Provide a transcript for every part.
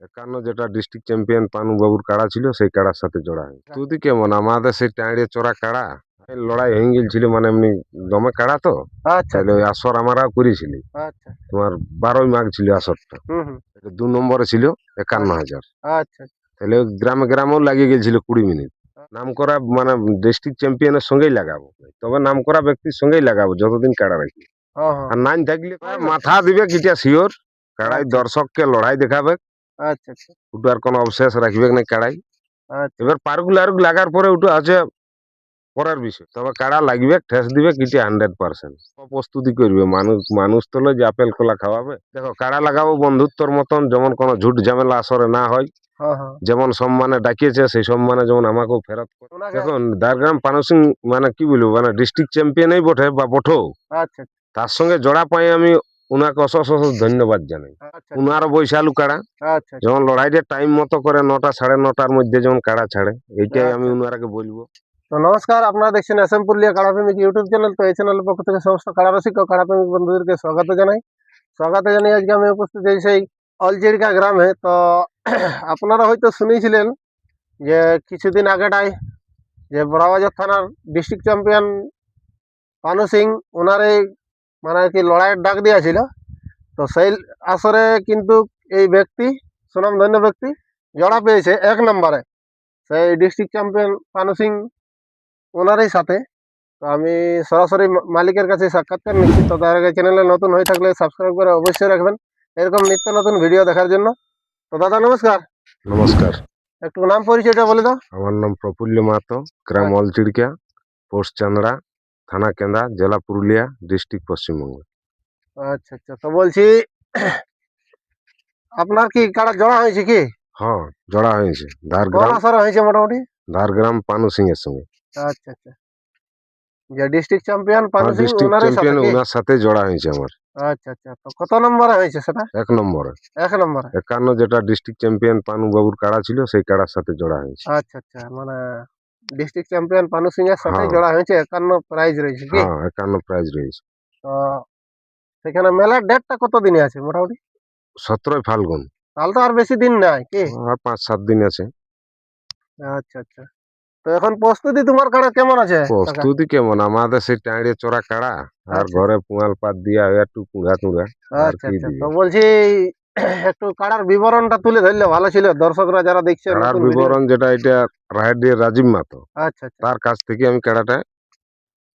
51 যেটা district champion Panu বাবুর কাড়া ছিল সেই কাড়ার সাথে জোড়া হয়। তুই কেমন আমাদের সেই টাঁড়িয়ে চড়া কাড়া এই লড়াই হয়ে গেছিল মানে এমনি দমে কাড়া তো আচ্ছা তাহলে ওই আসর আমরাও করেছিলি। আচ্ছা তোমার 12ই মাঘ ছিল আসরটা। হুম হুম এটা 2 নম্বরে ছিল 51,000। আচ্ছা তাহলে ওই গ্রামে গ্রামেও লাগিয়ে গেছিল 20 মিনিট। নাম করা মানে ডিস্ট্রিক্ট চ্যাম্পিয়নের সঙ্গেই লাগাবো, তবে নাম করা ব্যক্তির সঙ্গেই লাগাবো যতদিন কাড়া রাখি। হ্যাঁ হ্যাঁ আর নাইন থাকলে মাথা দিবে কিটা শিওর কাড়াই আচ্ছা দর্শককে লড়াই দেখাবে। আচ্ছা আচ্ছা ওটা আর কোনো অবশেষ রাখবে না কাড়াই। আচ্ছা এবার পারগুলো আর লাগার পরে ওটা আছে পরের বিষয়, তবে কাড়া লাগবে ঠেস দিবে কিটা 100%। প্রস্তুতি করবে মানুষ, মানুষ তো লয় যে আপেল কলা খাওয়াবে। দেখো কাড়া লাগাবো বন্ধুত্বর মতন, যেমন কোনো ঝুট ঝামেলা আসরে না হয়, হ্যাঁ হ্যাঁ যেমন সম্মানে ডাকিয়েছে সেই সম্মানে যেমন আমাকেও ফেরত করে। ওনাকে দেখুন ঝাড়গ্রাম পানসিং মানে কি বলবো মানে ডিস্ট্রিক্ট চ্যাম্পিয়নই বটে বা বঠো, আচ্ছা তার সঙ্গে জোড়া পাই আমি উনাকে অশেষ অশেষ ধন্যবাদ জানাই। আচ্ছা উনারও বৈশালু কাড়া আচ্ছা যেমন লড়াইটা টাইম মতো করে 9টা সাড়ে 9টার মধ্যে যেমন কাড়া ছাড়ে, এইটাই আমি আচ্ছা। উনারাকে বলবো। তো নমস্কার, আপনারা দেখছেন এস এম পুরুলিয়া কাড়াপ্রেমিক ইউটিউব চ্যানেল। তো এই চ্যানেলের পক্ষ থেকে সমস্ত কাড়ারসিক ও কাড়াপ্রেমিক বন্ধুদেরকে স্বাগত জানাই আজকে আমি উপস্থিত এই সেই অলচিড়কা গ্রামে। তো আপনারা হয়তো শুনেছিলেন যে কিছুদিন আগেটাই যে বড়াবাজার থানার ডিস্ট্রিক্ট চ্যাম্পিয়ন পানু সিং ওনার এই মানে আর কি লড়াইয়ের ডাক দিয়েছিল। তো সেই আসরে কিন্তু এই ব্যক্তি সুনামধন্য ব্যক্তি জড়া পেয়েছে 1 নম্বরে সেই ডিস্ট্রিক্ট চ্যাম্পিয়ন পানু সিং ওনারই সাথে। তো আমি সরাসরি মালিকের কাছে সাক্ষাৎকার নিচ্ছি। তো তার আগে চ্যানেলে নতুন হয়ে থাকলে সাবস্ক্রাইব করে অবশ্যই রাখবেন এরকম নিত্য নতুন ভিডিও দেখার জন্য। তো দাদা নমস্কার, নমস্কার, একটু নাম পরিচয়টা বলে দাও। আমার নাম প্রফুল্ল মাহাতো, গ্রাম অলচিড়কা, পোস্ট চান্দড়া, থানা কেন্দা, জেলা পুরুলিয়া, ডিস্ট্রিক্ট পশ্চিমবঙ্গ। আচ্ছা আচ্ছা, তো বলছি আপনার কি কারা জড়া হয়েছে কি? হ্যাঁ, জড়া হয়েছে কোন ধারগ্রাম, আসরে হয়েছে মোটামুটি? ধারগ্রাম পানু সিং এর সঙ্গে। আচ্ছা আচ্ছা, যে ডিস্ট্রিক্ট চ্যাম্পিয়ন পানু হ্যাঁ, সিং ডিস্ট্রিক্ট ওনারই সাথে চ্যাম্পিয়ন কি? ওনার সাথে জড়া হয়েছে আমার। আচ্ছা আচ্ছা, তো কত নম্বরে হয়েছে সেটা? 1 নম্বরে 1 নম্বরে। 51 যেটা ডিস্ট্রিক্ট চ্যাম্পিয়ন পানু বাবুর কাড়া ছিল সেই কাড়ার সাথে জড়া হয়েছে। আচ্ছা আচ্ছা, মানে ডিস্ট্রিক্ট চ্যাম্পিয়ন পানু সিং এর সাথে হ্যাঁ জড়া হয়েছে, 51 প্রাইজ রয়েছে কি? হ্যাঁ, 51 প্রাইজ রয়েছে। তো সেখানে মেলার ডেটটা কত দিনে আছে মোটামুটি? 17ই ফাল্গুন। তাহলে তো আর বেশি দিন নাই কি? আর 5-7 দিন আছে। আচ্ছা আচ্ছা, তো এখন প্রস্তুতি তোমার কাড়া কেমন আছে কাকা? প্রস্তুতি কেমন আমাদের সেই টাঁড়িয়ে চড়া কাড়া, আর আচ্ছা ঘরে পুঙাল পাত দিয়া একটু কুড়া টুড়া, আর আচ্ছা কি আচ্ছা, তো দিবে। বলছি একটু কাড়ার বিবরণটা তুলে ধরলে ভালো ছিল, দর্শকরা যারা দেখছে কাড়ার নতুন ভিডিও। বিবরণ যেটা, এটা রাহেডিয়া রাজীব মাতো, আচ্ছা আচ্ছা তার কাছ থেকে আমি কাড়াটা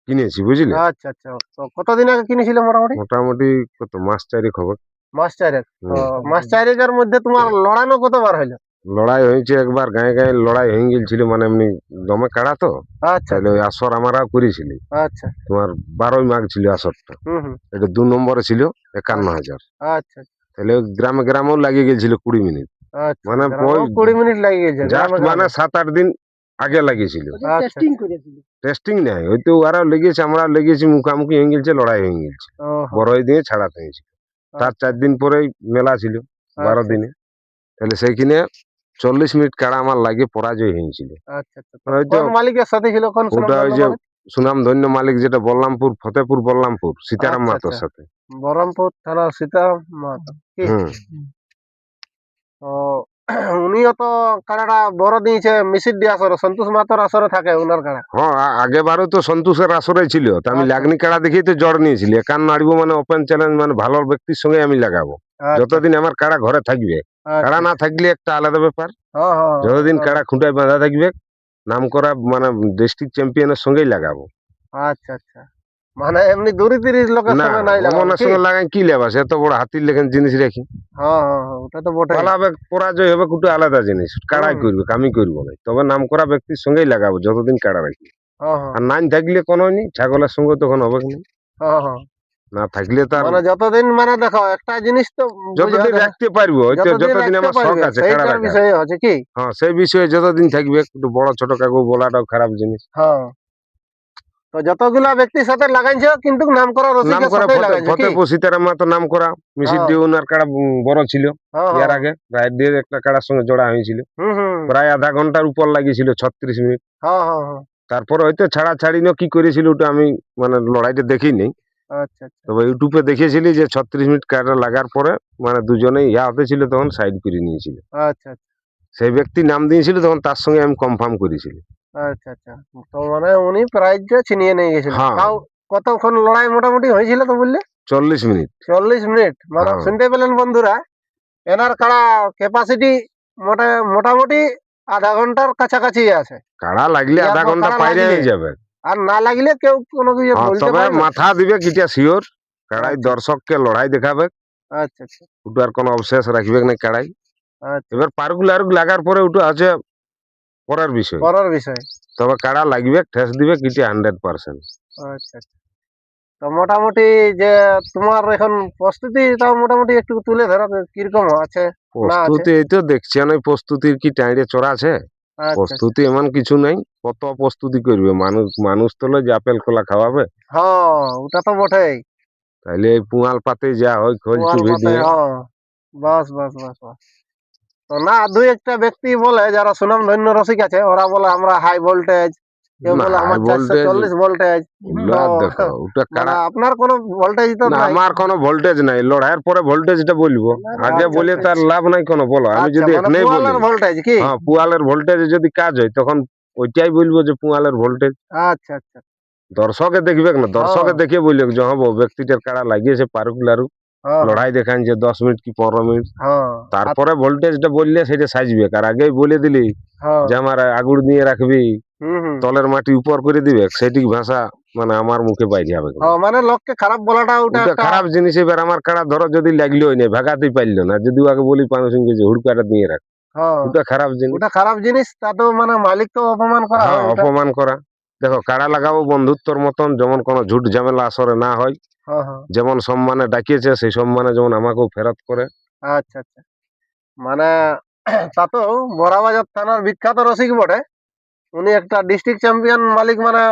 কিনেছি বুঝলে। আচ্ছা আচ্ছা, তো কতদিন আগে কিনেছিল মোটামুটি? মোটামুটি কত মাস চারেক হবে। মাস চারেক। তো হুম। মাস চারেকের মধ্যে তোমার লড়ানো কতবার হইলো? লড়াই হয়েছে একবার, গায়ে গায়ে লড়াই হয়ে গেছিল মানে এমনি দমে কাড়া তো আচ্ছা তাহলে আচ্ছা ওই আসর আমরাও করেছিলি। আচ্ছা, তোমার 12ই মাঘ ছিল আসরটা। হুম হুম, এটা 2 নম্বরে ছিল আচ্ছা 51,000। আচ্ছা তাহলে ওই গ্রামে গ্রামেও লাগিয়ে গেছিল 20 মিনিট। আচ্ছা, মানে ওই গ্রামেও 20 মিনিট লাগে গেছে জাস্ট গ্রামে মানে গ্রামে। 7-8 দিন আগে লাগিয়েছিল। আচ্ছা টেস্টিং নাই, ওই তো ওরাও লেগেছে আমরাও লেগেছি, মুখামুখি হয়ে গেছে, লড়াই হয়ে গেছে, ওহো, বড়ই দিয়ে ছাড়াতে হয়েছে। তার আচ্ছা 4 দিন পরেই মেলা ছিল, 12 আচ্ছা দিনে। তাহলে সেইখানে 40 মিনিট কাড়া আমার লাগে পরাজয় হয়েছিল। আচ্ছা আচ্ছা, তো হয়তো কোন মালিকের সাথে ছিল, কোন ওটা ওই সুনামধন্য যে মালিক? সুনাম ধন্য মালিক যেটা বল্লামপুর, ফতেপুর বল্লামপুর, সীতারাম আচ্ছা মাতোর আচ্ছা, সাথে। বহরমপুর থানার সীতারাম মাহাতো কি? হুম। তো উনিও তো কাড়াটা বড় দিয়েছে মিসির ডি আসরে, সন্তোষ মাহাতোর আসরে থাকে উনার কাড়া। হ্যাঁ, আগেবারও তো সন্তোষের আসরে ছিল, তো আমি আচ্ছা লাগনি কাড়া দেখেই তো জড় নিয়েছিলি। 51 আড়বো মানে ওপেন চ্যালেঞ্জ, মানে ভালো ব্যক্তির সঙ্গে আমি লাগাবো আচ্ছা যতদিন আমার কাড়া ঘরে থাকবে। কাড়া আচ্ছা, না থাকলে একটা আলাদা ব্যাপার, হ্যাঁ হ্যাঁ হ্যাঁ, যতদিন ওটা তো। কাড়া খুঁটায় বাঁধা থাকবে নাম করা মানে ডিস্ট্রিক্ট চ্যাম্পিয়নের সঙ্গেই লাগাবো। আচ্ছা আচ্ছা, মানে এমনি দূরে তিরিশ লোকের না, সঙ্গে নাই লাগাবে অমনের কি? সঙ্গে লাগাই কি লেবাস, এত বড় হাতির লেখেন জিনিস রাখি। হ্যাঁ হ্যাঁ হ্যাঁ, ওটা তো বটেই। পালাবে, পরাজয় হবে, কুটু আলাদা জিনিস, কাড়াই হুম, করবে, আমি করবো না। তবে নাম করা ব্যক্তির সঙ্গেই লাগাবো যতদিন কাড়া রাখি। হ্যাঁ হ্যাঁ আর নাইন থাকলে কোনো নি, ছাগলের সঙ্গে তখন হবে কি না। হ্যাঁ হ্যাঁ, না থাকলে তার মানে যতদিন মানে দেখো একটা জিনিস তো বুঝো, যতদিন রাখতে পারবো, হয়তো যতদিন যতদিন রাখতে আমার শখ পারবে আছে কাড়া সেইটার রাখার। বিষয়ে আছে কি? হ্যাঁ, সেই বিষয়ে যতদিন থাকবে, একটু বড় ছোট কাকু বলাটাও খারাপ জিনিস। হ্যাঁ, তো যতগুলা ব্যক্তির সাথে লাগাইছো কিন্তু নাম করা নাম রসিকের করা সাথেই লাগাইছো কি? ফতেপুর সীতারাম তো নাম করা মিসির হ্যাঁ দিয়ে ওনার কাড়া বড় ছিল। হ্যাঁ ইয়ার হ্যাঁ, আগে রায় দিয়ে একটা কাড়ার সঙ্গে জোড়া হয়েছিল, হুম হুম, প্রায় আধা ঘন্টার উপর লাগিয়েছিল, 36 মিনিট। হ্যাঁ হ্যাঁ হ্যাঁ, তারপরে হয়তো ছাড়া ছাড়ি না কি করেছিল ওটা আমি মানে লড়াইটা দেখি নেই। আচ্ছা আচ্ছা তবে ইউটিউবে দেখেছিলি যে 36 মিনিট কাড়া লাগার পরে মানে দুজনেই ইয়া হতেছিল, তখন সাইড করে নিয়েছিল। আচ্ছা সেই ব্যক্তি নাম দিয়েছিল, তখন তার সঙ্গে আমি কনফার্ম করেছিলি। আচ্ছা আচ্ছা। তো মানে উনি প্রাইজটা ছিনিয়ে নিয়ে গেছিলেন। হ্যাঁ, তাও কতক্ষণ লড়াই মোটামুটি হয়েছিল তো বললে? 40 মিনিট। 40 মিনিট। মানে হ্যাঁ, শুনতে পেলেন বন্ধুরা, এনার কাড়া ক্যাপাসিটি মোটামুটি আধা ঘন্টার কাছাকাছি আছে। কাড়া লাগলে ইয়ার আধা পর ঘন্টা কাড়া পাইরে লাগলে, হয়ে যাবে। আর না লাগলে কেউ কোনো কিছু হ্যাঁ, বলতে তবে পারে না। মাথা দিবে কিটা শিওর। কাড়াই আচ্ছা দর্শককে লড়াই দেখাবে, আচ্ছা আচ্ছা ওটা আর কোনো অবশেষ রাখবে না কাড়াই। আচ্ছা। এবার পারুক লাগার পরে ওটা আছে পরের বিষয়। পরের বিষয়। তবে কাড়া লাগবে, ঠেস দিবে কিটা 100%। আচ্ছা আচ্ছা। তো মোটামুটি যে তোমার এখন প্রস্তুতি, তাও মোটামুটি একটু তুলে ধরো কিরকম আছে না আছে। প্রস্তুতি এই তো দেখছেন, ওই প্রস্তুতির কি টাইড়ে চড়া আছে? আচ্ছা আচ্ছা। প্রস্তুতি এমন কিছু নাই। কত প্রস্তুতি করবে মানুষ? মানুষ তো লয় যে আপেল কলা খাওয়াবে। হ্যাঁ, ওটা তো বটেই। তাইলে এই পুয়াল পাতে যা হয় খোল ওয়াল চুবি পাতায়, দিয়ে। হ্যাঁ। বাস বাস বাস বাস। তো না, দুই একটা ব্যক্তি বলে যারা সুনামধন্য রসিক আছে, ওরা বলে আমরা হাই ভোল্টেজ, কেউ না, বলে হাই আমার ভোল্টেজ 440 ভোল্টেজ। তো দেখো ওটা মানে কাড়া। আপনার কোনো ভোল্টেজ তো না, নাই? আমার কোনো ভোল্টেজ নাই। লড়াইয়ের পরে ভোল্টেজটা বলবো। আগে আচ্ছা বলে আচ্ছা তার লাভ নাই কোনো, বলো। আমি আচ্ছা। যদি মানে এখানেই বলি, পুয়ালার ভোল্টেজ কি? হ্যাঁ, পুয়ালের ভোল্টেজ যদি কাজ হয়, তখন ওইটাই বলবো যে পুয়ালের ভোল্টেজ। আচ্ছা আচ্ছা। দর্শকে দেখবে না, হ্যাঁ দর্শকে দেখে বললে যে হ্যাঁ ব্যক্তিটার কাড়া লাগিয়েছে, পারুক লারুক হ্যাঁ লড়াই দেখান যে 10 মিনিট কি 15 মিনিট। হ্যাঁ। আর তারপরে ভোল্টেজটা বললে সেটা সাজবে। আর আগেই বলে দিলি হ্যাঁ। যে আমার আগুড় দিয়ে রাখবি, হুম। তলের মাটি উপর করে দিবে, সেটিক ভাষা মানে আমার মুখে বাইরে হবে না। হ্যাঁ, মানে লোককে খারাপ বলাটা ওটা ওটা একটা। খারাপ জিনিস। এবার আমার কাড়া ধরো যদি লাগলোই না, ভাগাতেই পারলো না, যদি আগে বলি পানু সিংকে যে হুড়কাটা দিয়ে রাখ, হ্যাঁ, ওটা খারাপ জিনিস। ওটা খারাপ জিনিস। তা তো মানে মালিক তো অপমান করা হ্যাঁ, হয় ওটা। অপমান করা। দেখো কাড়া লাগাবো বন্ধুত্বর মতন, যেমন কোনো ঝুট ঝামেলা আসরে না হয়। হ্যাঁ হ্যাঁ। যেমন সম্মানে ডাকিয়েছে, সেই সম্মানে যেমন আমাকেও ফেরত করে। আচ্ছা আচ্ছা। মানে তা তো বড়াবাজার থানার বিখ্যাত রসিক বটে। উনি একটা ডিস্ট্রিক্ট চ্যাম্পিয়ন মালিক, মানে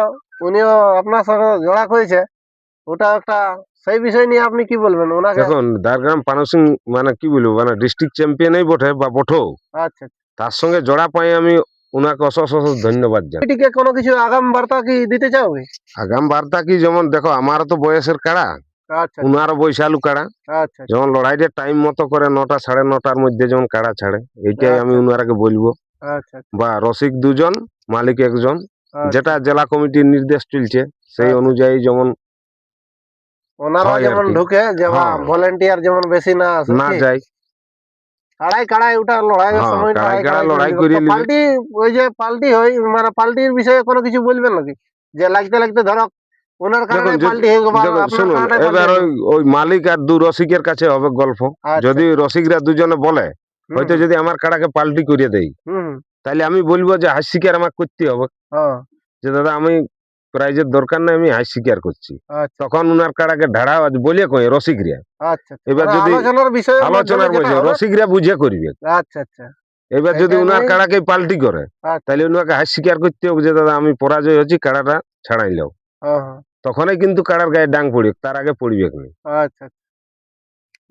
উনিও আপনার সাথে জড়া করেছে। ওটা একটা, সেই বিষয় নিয়ে আপনি কি বলবেন ওনাকে? দেখুন দারগ্রাম পানু সিং মানে কি বলবো, মানে ডিস্ট্রিক্ট চ্যাম্পিয়নই বটে বা বঠো। আচ্ছা। তার সঙ্গে জড়া পাই আমি ওনাকে অশেষ অশেষ ধন্যবাদ জানাই। এটিকে কোনো কিছু আগাম বার্তা কি দিতে চাও? আগাম বার্তা কি, যেমন দেখো আমারও তো বয়সের কাড়া, আচ্ছা উনারও বৈশালু কাড়া। আচ্ছা যেমন লড়াইটা টাইম মতো করে 9টা 9:30টার মধ্যে যেমন কাড়া ছাড়ে, এইটাই আমি আচ্ছা উনারাকে বলবো। আচ্ছা বা রসিক দুজন, মালিক একজন, আচ্ছা যেটা জেলা কমিটির নির্দেশ চলছে সেই আচ্ছা। অনুযায়ী যেমন ওনারা হয় আর যেমন কি। ঢুকে, যে হ্যাঁ, ভলেন্টিয়ার যেমন বেশি না আসে না কি? যায়। কাড়াই কাড়াই ওটা লড়াইয়ের হ্যাঁ, সময় কাড়াই কাড়াই কাড়া কাড়াই করে লড়াই দিবে। করিয়ে তো নিবে। পাল্টি, ওই যে পাল্টি হয়, মানে পাল্টির বিষয়ে কোনো কিছু বলবেন নাকি? যে লাগতে লাগতে ধরো ওনার দেখুন কারণে পাল্টি হয়ে গেল, দেখুন আপনার শুনুন, কারণে পাল্টি এবার হয়ে ওই গেল। ওই মালিক আর দু রসিকের কাছে হবে গল্প। আচ্ছা। যদি রসিকরা দুজনে বলে, হুম হয়তো যদি আমার কাড়াকে পাল্টি করিয়ে দেই, হুম। তাহলে আমি বলবো যে হাস শিকার আমাকে করতে হবে। হ্যাঁ। যে দাদা আমি প্রাইজের দরকার নাই, আমি হাস শিকার করছি। আচ্ছা তখন উনার কাড়াকে ঢাড়া বলিয়ে কই রসিকরা। আচ্ছা। এবার মানে যদি আলোচনার বিষয়ের মাধ্যমে আলোচনার যেটা বসে হবে। রসিকরা বুঝে করবে। আচ্ছা আচ্ছা। এবার যদি এটাই উনার নয়। কাড়াকে পাল্টি করে, আচ্ছা। তাহলে উনাকে হাস স্বীকার করতে হবে যে দাদা আমি পরাজয় হচ্ছি, কাড়াটা ছাড়াই লাও। হ্যাঁ হ্যাঁ। তখনই কিন্তু কাড়ার গায়ে ডাং পড়বে, তার আগে পড়বে না। আচ্ছা।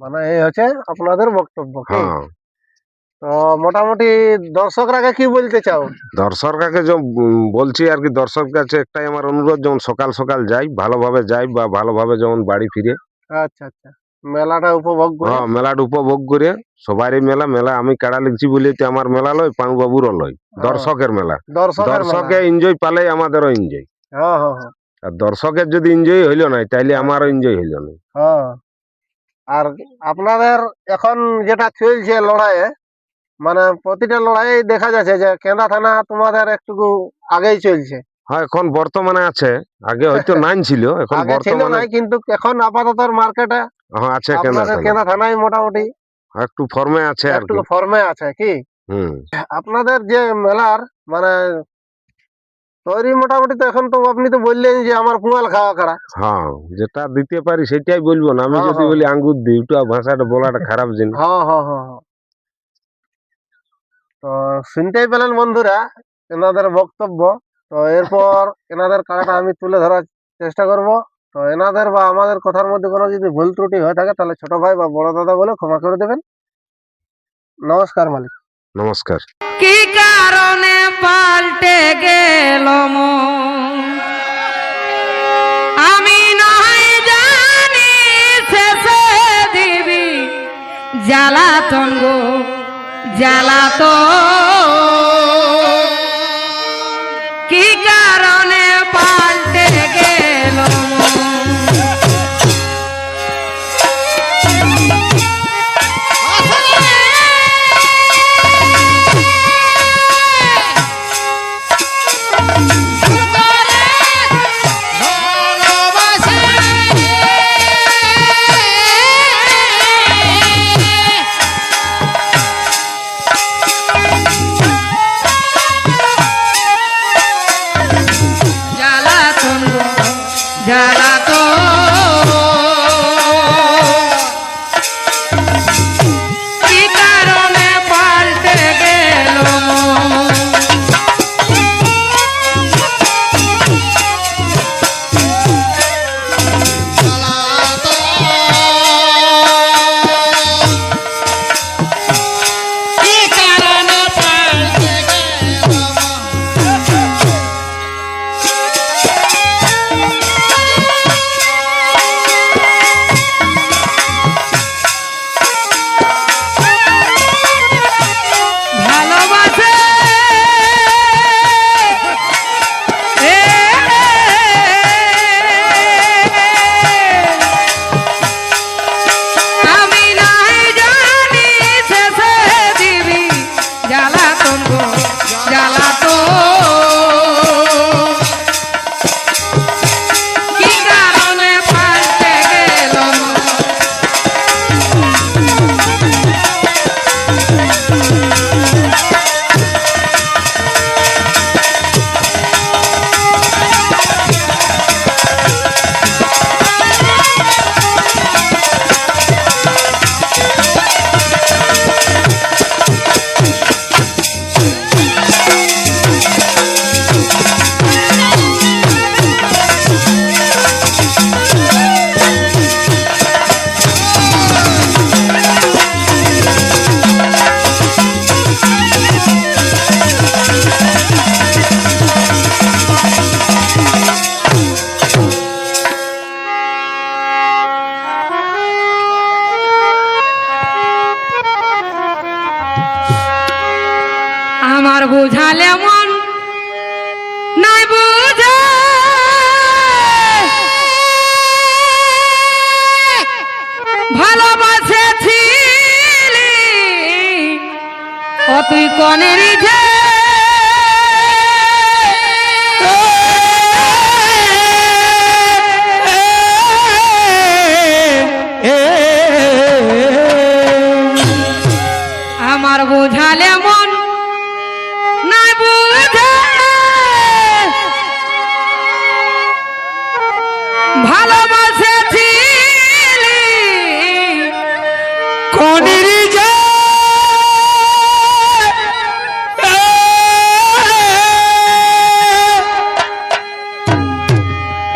মানে এই হচ্ছে আপনাদের বক্তব্য কি? হ্যাঁ, তো মোটামুটি দর্শকরাকে কি বলতে চাও? দর্শককে বলছি আর কি, দর্শক কাছে একটাই আমার অনুরোধ, যেমন সকাল সকাল যাই, ভালোভাবে যাই বা ভালোভাবে যেমন বাড়ি ফিরে। আচ্ছা আচ্ছা। মেলাটা উপভোগ করে। হ্যাঁ, মেলাটা উপভোগ করে। সবারই মেলা মেলা, আমি কাড়া লিখছি বলে তো আমার মেলা লয়, পানু বাবুরও লয়। হ্যাঁ, দর্শকের মেলা। দর্শকের মেলা। দর্শকে এনজয় পালে আমাদেরও এনজয়। হ্যাঁ হ্যাঁ হ্যাঁ। আর দর্শকের যদি এনজয় হইলো না, তাইলে আমারও আচ্ছা। এনজয় হইলো না। হ্যাঁ। আর আপনাদের এখন যেটা চলছে লড়াইয়ে, মানে প্রতিটা লড়াই দেখা যাচ্ছে যে কেন্দা থানা তোমাদের একটু আগেই চলছে। হ্যাঁ, এখন বর্তমানে আছে। আগে হয়তো নাইন ছিল, এখন আগে ছিল বর্তমানে নাই, কিন্তু এখন আপাতত মার্কেটে হ্যাঁ আছে কেনা আপনাদের থানা। কেন্দা থানায় মোটামুটি একটু ফর্মে আছে আর একটু কি। ফর্মে আছে কি? হুম। আপনাদের যে মেলার মানে তৈরি মোটামুটি, তো এখন তো আপনি তো বললেন যে আমার পুয়াল খাওয়া কাড়া। হ্যাঁ, যেটা দিতে পারি সেটাই বলবো না। আমি হ্যাঁ যদি হ্যাঁ বলি আঙ্গুর দিই, ওটা ভাষাটা বলাটা খারাপ জিনিস। হ্যাঁ হ্যাঁ হ্যাঁ হ্যাঁ। তো শুনতেই পেলেন বন্ধুরা এনাদের বক্তব্য। তো এরপর এনাদের কাড়াটা আমি তুলে ধরার চেষ্টা করব। তো এনাদের বা আমাদের কথার মধ্যে কোনো যদি ভুল ত্রুটি হয়ে থাকে, তাহলে ছোট ভাই বা বড় দাদা বলে ক্ষমা করে দেবেন। নমস্কার মালিক। নমস্কার। কি কারণে পাল্টে গেল মন? আমি নয় জানি। জ্বালাতন গো জ্বালাতন কি কারণে পাল্টে গেল মন? জ্বালাতন গো জ্বালাতন কি কারণে পাল্টে গেল মন? ভালোবাসে আমি নাই জানি শেষে দিবি জ্বালাতন গো জ্বালাতন কি কারণে পাল্টে গেল মন? আমার বুঝালে মন নাই বুঝে ভালোবাসেছিলি ও তুই কনের যে আমার বুঝালে মন নাই বুঝে ভালোবাসেছিলি কনের যে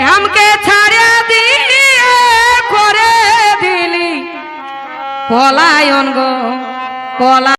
আমকে ছাড়িয়ে দিয়ে করে দিলি পলায়ন গো পলা